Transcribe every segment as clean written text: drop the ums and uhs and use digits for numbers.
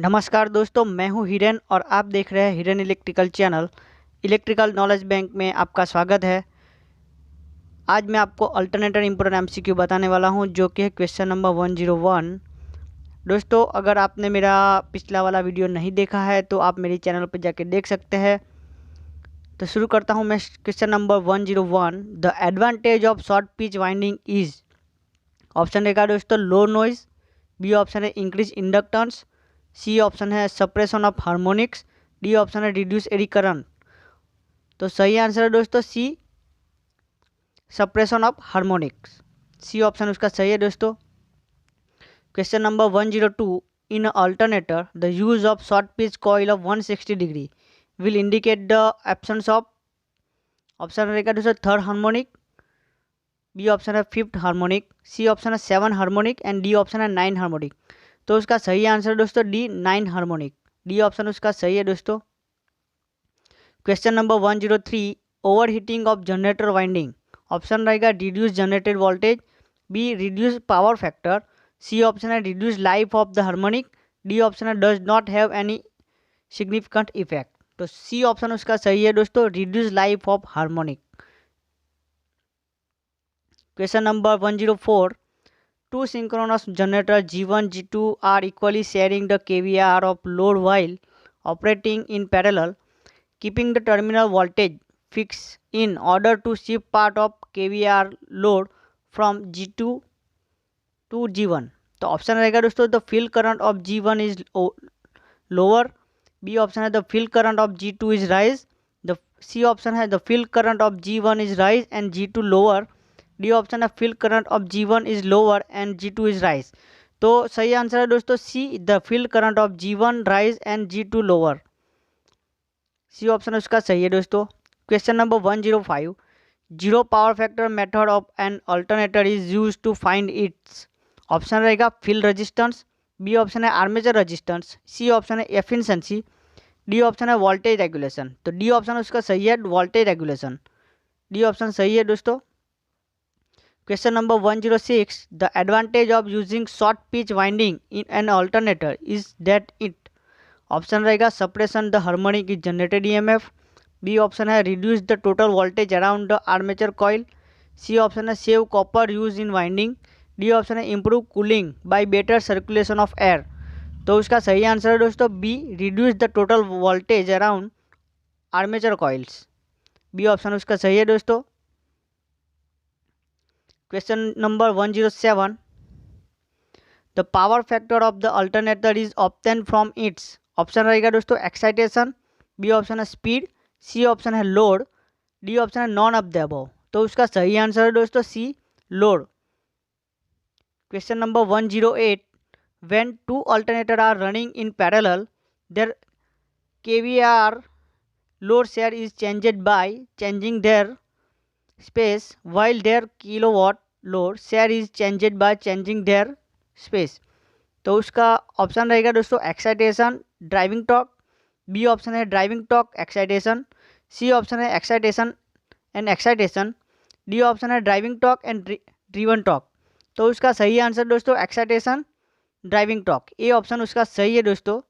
नमस्कार दोस्तों, मैं हूं हिरेन और आप देख रहे हैं Hiren electrical channel. Electrical knowledge bank में आपका स्वागत है। आज मैं आपको अल्टरनेटर इम्पोर्टेंट एमसीक्यू बताने वाला हूं, जो कि है क्वेश्चन नंबर 101। दोस्तों, अगर आपने मेरा पिछला वाला वीडियो नहीं देखा है तो आप मेरे चैनल पर जाके देख सकते हैं। तो शुरू करता हूं मैं question number 101। The advantage of short pitch winding is. Option रहेगा दोस्तों लो नॉइज, बी ऑप्शन है इंक्रीज इंडक्टेंस, सी ऑप्शन है suppression of harmonics, D option है रिड्यूस एडी करंट। तो सही आंसर है दोस्तों C, suppression of harmonics. C option उसका सही है दोस्तों। Question number 102। In alternator the use of short pitch coil of 160 degree will indicate the absence of. Option रहेगा दोस्तों थर्ड हार्मोनिक, बी ऑप्शन है फिफ्थ हार्मोनिक, सी ऑप्शन है seven harmonic and D option है nine harmonic. तो उसका सही answer दोस्तों D, nine harmonic. D option उसका सही है दोस्तों। Question number 103। Over heating of generator winding. Option रहेगा reduce generated voltage, B reduce power factor, C option है reduce life of the harmonic, D option है does not have any significant effect. तो सी option उसका सही है दोस्तों, reduce life of harmonic. Question number 104। Two synchronous generators G1 G2 are equally sharing the kVAR of load while operating in parallel, keeping the terminal voltage fixed in order to shift part of kVAR load from G2 to G1। तो option रहेगा दोस्तों the field current of G1 is lower, B option है the field current of G2 is rise, the C option है the field current of G1 is rise and G2 lower, D option है field current of G1 is lower and G2 is rise. तो सही answer है दोस्तों C, the field current of G1 rise and G2 lower. C option उसका सही है दोस्तों। Question number 105। Zero power factor method of an alternator is use to find its. Option रहेगा field resistance, B option है armature resistance, C option है efficiency, D option है voltage regulation. तो D option उसका सही है, वोल्टेज रेगुलेशन। डी ऑप्शन सही है दोस्तों। Question number 106. The advantage of using short pitch winding in an alternator is that it। Option रहेगा suppression the harmonic is generated EMF, B option है reduce the total voltage around the armature coil, C option है save copper used in winding, D option है improve cooling by better circulation of air। तो उसका सही answer है दोस्तों B, reduce the total voltage around armature coils। B option उसका सही है दोस्तों। Question number 107। The power factor of the alternator is obtain from its. Option रहेगा दोस्तों एक्साइटेशन, बी ऑप्शन है स्पीड, सी ऑप्शन है लोड, डी ऑप्शन है none of the above. तो उसका सही आंसर है दोस्तों C, load. Question number 108। When two alternator are running in parallel there KVR load share is changed by changing their space while their kilowatt load share is changed by changing their space। तो उसका option रहेगा दोस्तों excitation, driving torque, B option है driving torque excitation, C option है excitation and excitation, D option है driving torque and driven torque. तो उसका सही आंसर दोस्तों excitation, driving torque. A option उसका सही है दोस्तों।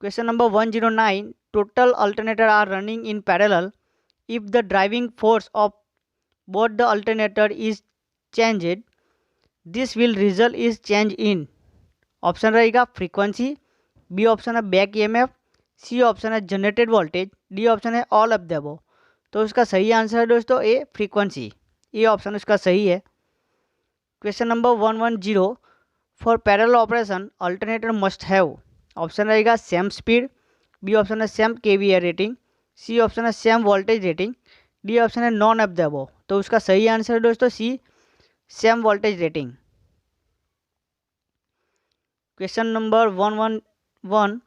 Question number 109। Total alternator are running in parallel if the driving force of both the alternator is changed, this will result is change in। Option रहेगा frequency, B option है back EMF, सी option है generated voltage, D option है all of the above. तो उसका सही answer है दोस्तों ए, frequency. ये ऑप्शन उसका सही है। Question number 110। For parallel operation alternator must have. Option रहेगा सेम स्पीड, बी ऑप्शन है same KVA rating, C option है same voltage rating, D option है नॉन ऑफ द अबव। तो उसका सही आंसर है दोस्तों C, same voltage rating. Question number 111।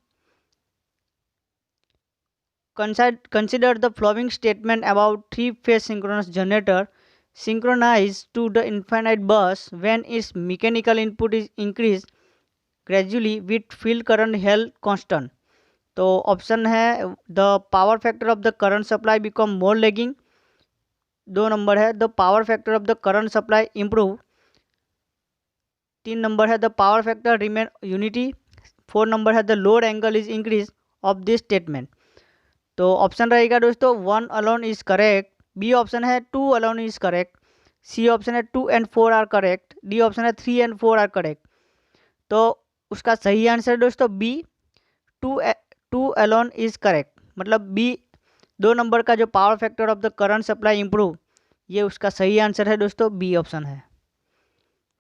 Consider the following statement about three phase synchronous generator synchronized to the infinite bus when its mechanical input is increased gradually with field current held constant। तो option है the power factor of the current supply become more lagging, दो number है the power factor of the current supply improve, तीन number है the power factor remain unity, 4 number है the load angle is increase of this statement. तो option रहेगा दोस्तों 1 alone is correct, B option है 2 alone is correct, C option है 2 and 4 are correct, D option है 3 and 4 are correct. तो उसका सही आंसर दोस्तों बी 2 अलोन इज करेक्ट, मतलब बी 2 नंबर का जो power factor of the current supply improve, ये उसका सही आंसर है दोस्तों, बी ऑप्शन है।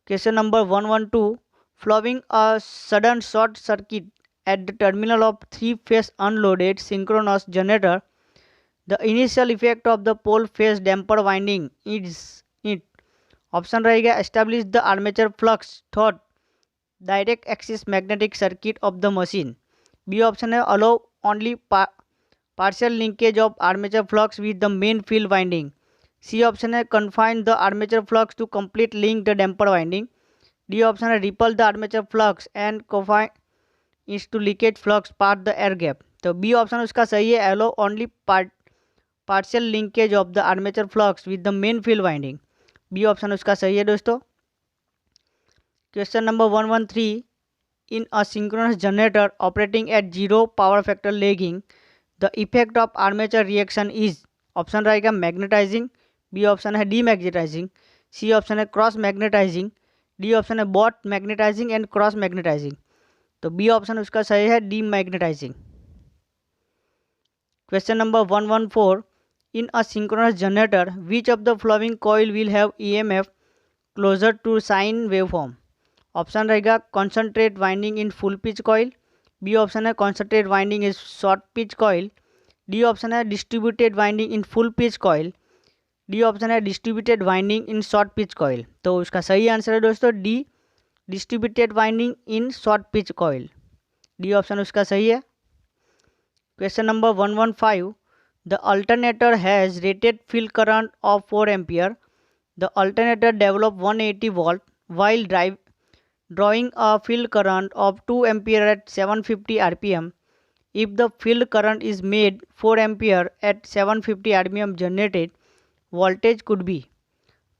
Question number 112, following a sudden short circuit at the terminal of 3-phase unloaded synchronous generator, the initial effect of the pole phase damper winding is it। Option रहेगा establish the armature flux through direct axis magnetic circuit of the machine, B option है allow only partial linkage of armature flux with the main field winding, C option है confine the armature flux to complete link the damper winding, D option है repel the armature flux and confine is to leakage flux part the air gap। तो B option उसका सही है allow only partial linkage of the armature flux with the main field winding, B option उसका सही है दोस्तों। Question number 113, in a synchronous generator operating at 0 power factor lagging, the effect of armature reaction is, option रहेगा magnetising, B option है demagnetising, C option है cross magnetising, D option है both magnetising and cross magnetising. तो B option उसका सही है demagnetising. Question number 114, in a synchronous generator which of the following coil will have EMF closer to sine waveform, option रहेगा concentrate winding in full pitch coil, B option है concentrate winding in short pitch coil, D option है distributed winding in full pitch coil, D option है distributed winding in short pitch coil. तो उसका सही answer है दोस्तों D distributed winding in short pitch coil, D option उसका सही है। Question number 115, the alternator has rated field current of 4 ampere, the alternator develop 180 volt while drawing a field current of 2 ampere at 750 rpm. If the field current is made 4 ampere at 750 rpm, generated voltage could be।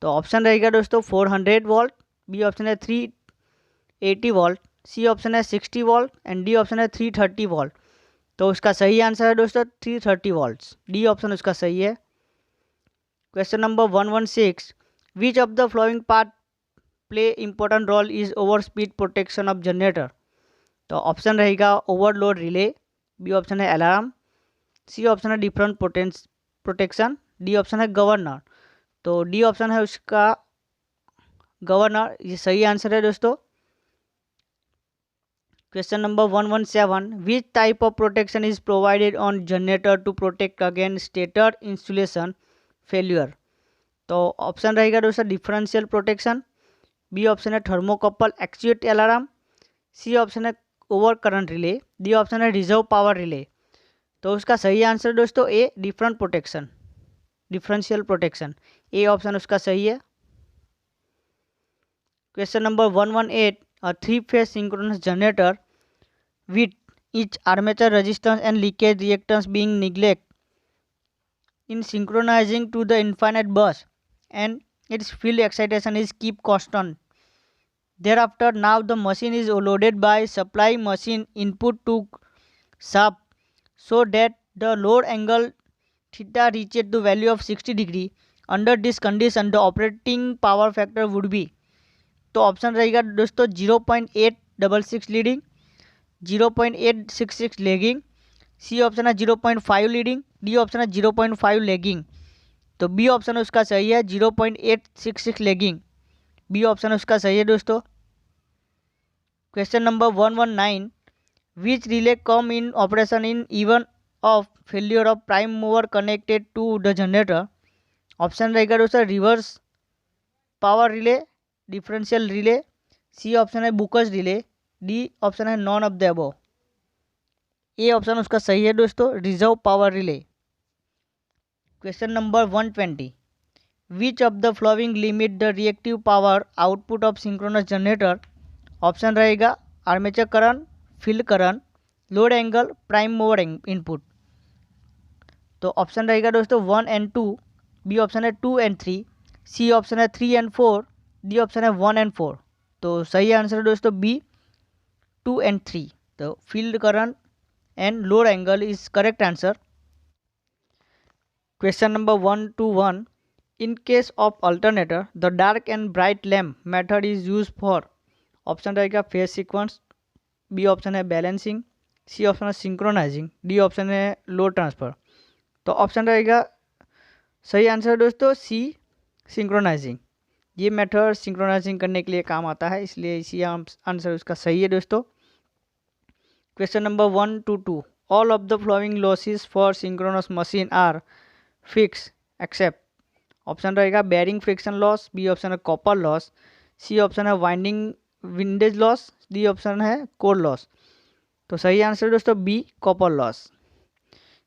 तो option रहेगा दोस्तों 400 volt, B option है 380 volt, सी option है 60 volt and D option है 330 volt. तो उसका सही answer है दोस्तों 330 वोल्ट्स, डी ऑप्शन उसका सही है। Question number 116, which of the following part play important role is over speed protection of generator. तो ऑप्शन रहेगा ओवरलोड रिले, बी ऑप्शन है अलार्म, सी ऑप्शन है डिफरेंट प्रोटेक्शन, डी ऑप्शन है governor. तो D option है उसका governor, ये सही आंसर है दोस्तों। Question number 117, which type of protection is provided on generator to protect against stator insulation failure. तो ऑप्शन रहेगा दोस्तों डिफरेंशियल प्रोटेक्शन, बी ऑप्शन है thermocouple actuate alarm, C option है over current relay, D option है reserve power relay. तो उसका सही answer दोस्तों A different protection, differential protection, A option उसका सही है। Question number 118, a 3-phase synchronous generator with each armature resistance and leakage reactance being neglected in synchronizing to the infinite bus and its field excitation is keep constant. Thereafter, now the machine is loaded by supply machine input to shaft so that the load angle theta reaches the value of 60 degree. Under this condition, the operating power factor would be। तो option रहेगा दोस्तों 0.866 leading, 0.866 lagging, सी option है 0.5 leading, D option है 0.5 lagging. तो B option उसका सही है 0.866 lagging, B option उसका सही है दोस्तों। Question number 119, which relay come in operation in even of failure of prime mover connected to the generator. Option रहेगा दोस्तों reverse power relay, differential relay, C option है बुकस रिले, डी ऑप्शन है none of the above. A option उसका सही है दोस्तों reserve power relay. Question number 120, which of the following limit the reactive power output of synchronous generator. Option रहेगा armature current, field current, load angle, prime mover input. तो option रहेगा दोस्तों 1 and 2, B option है 2 and 3, C option है 3 and 4, D option है 1 and 4। तो सही answer है दोस्तों बी 2 and 3। तो field current and load angle is correct answer. Question number 1 to 1, in case of alternator the dark and bright lamp method is used for, option रहेगा phase sequence, B option है balancing, सी option है synchronising, D option है load transfer. तो option रहेगा सही answer दोस्तों सी synchronising. ये method synchronising करने के लिए काम आता है, इसलिए इसी आंसर उसका सही है दोस्तों। Question number 1 to 2, all of the following losses for synchronous machine are fix except, option रहेगा bearing friction loss, B option है कॉपर लॉस, सी ऑप्शन है winding windage loss, D option है कोर लॉस। तो सही answer दोस्तों B copper loss.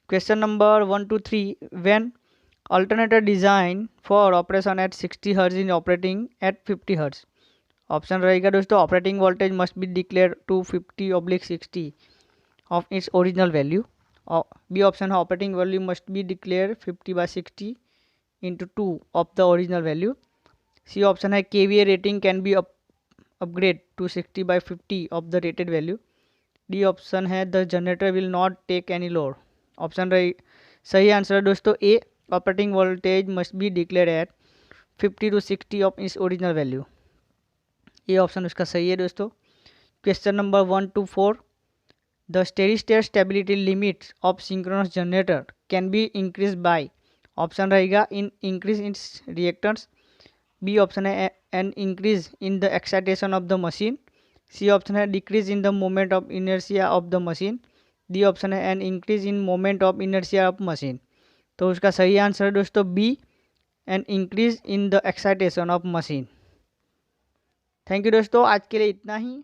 Question number 1 to 3, when alternator design for operation at 60 hertz in operating at 50 hertz, option रहेगा दोस्तों operating voltage must be declare to 50/60 of its original value, B option है operating value must be declare 50/60 into 2 of the original value, C option है KVA rating can be upgrade to 60/50 of the rated value, D option है the generator will not take any load. Option रही सही answer है दोस्तों A, operating voltage must be declare at 50 to 60 of its original value, ये option उसका सही है दोस्तों। Question number 1 to 4, the steady state stability limit of synchronous generator can be increase by, option रहेगा an increase in reactance, B option है an increase in the excitation of the machine, C option है decrease in the moment of inertia of the machine, D option है an increase in moment of inertia of machine. तो उसका सही answer है दोस्तों B, N increase in the excitation of machine. Thank you दोस्तों, आज के लिए इतना ही।